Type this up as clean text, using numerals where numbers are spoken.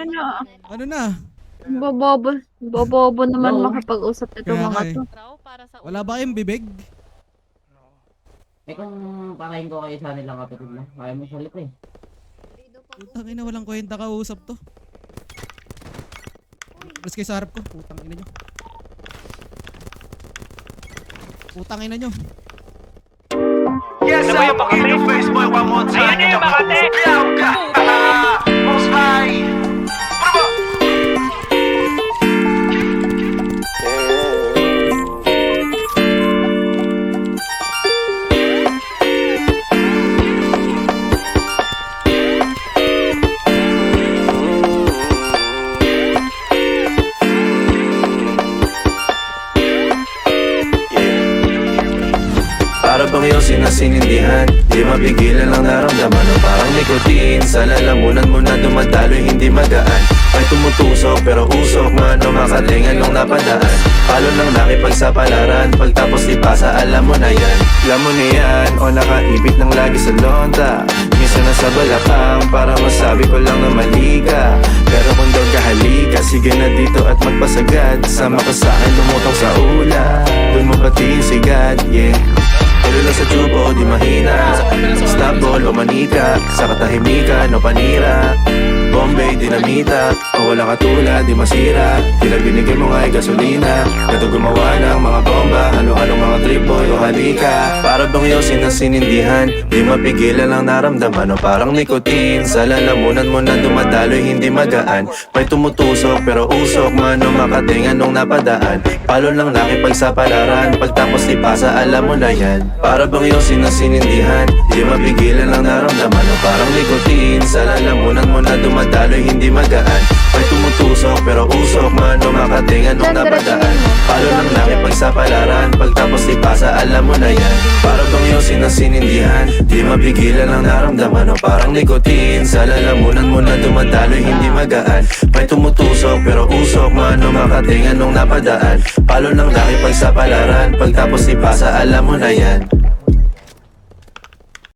na. Ano na? Bobobo naman makapag-usap ito Kaya mga nga to. Wala ba kayong bibig? Eh kung pakain ko kayo sa nilang kapatid mo, kaya mo salita eh. Putang ina, walang kwenta kausap to. Plus kayo sa harap ko. Putang ina nyo. Putang ina nyo. Yes, I'm in your face, boy, one more time. Ayun yung Makate! Most high! Para bang iyong sinasinindihan, di mapigilan ang naramdaman o parang nikotin. Sa lalamunan mo na dumadaloy, hindi magaan. May tumutusok pero usok man o makatingan nung napadaan. Palo ng nakipagsapalaran, pagtapos di pasa, alam mo na yan. Alam mo na yan, o nakaipit ng lagi sa lonta. Minsan nasa balakang, para masabi ko lang na mali ka. Pero kung daw kahalika, sige na dito at magpasagad. Sama ka sa'kin, lumutong sa ula. Doon mo patiin sigad, yeah. Pero lang sa tubo, di mahina. Stop ball o manika, sa katahimikan o panira. Bombay, dinamita, o wala katulad, di masira. Tila binigay mo nga'y gasolina. Gato gumawa ng mga bomba, halo-halong mga trip boy o halika. Para bang iyong sinasinindihan, di mapigilan ang naramdaman o parang nikotin. Sa lalamunan mo na dumadaloy, hindi magaan. May tumutusok pero usok man o makatingan nung napadaan. Palo ng laki pagsapalaran, pagtapos di pasa, alam mo na yan. Para bang iyong sinasinindihan, di mapigilan ang naramdaman o parang nikotin. Sa lalamunan mo na dumadaloy, hindi magaan. May tumutusok pero usok man o makatingan nung napadaan. Palo ng laki pagsapalaran, pagtapos di pasa, alam mo na yan. Para bang iyong sinasinindihan, di mapigilan ang naramdaman o parang nikotin. Sa lalamunan mo na dumadaloy, hindi magaan. May tumutusok pero usok man o makatingan nung napadaan. Palo ng laki pagsapalaran, pagtapos di pasa, alam mo na yan.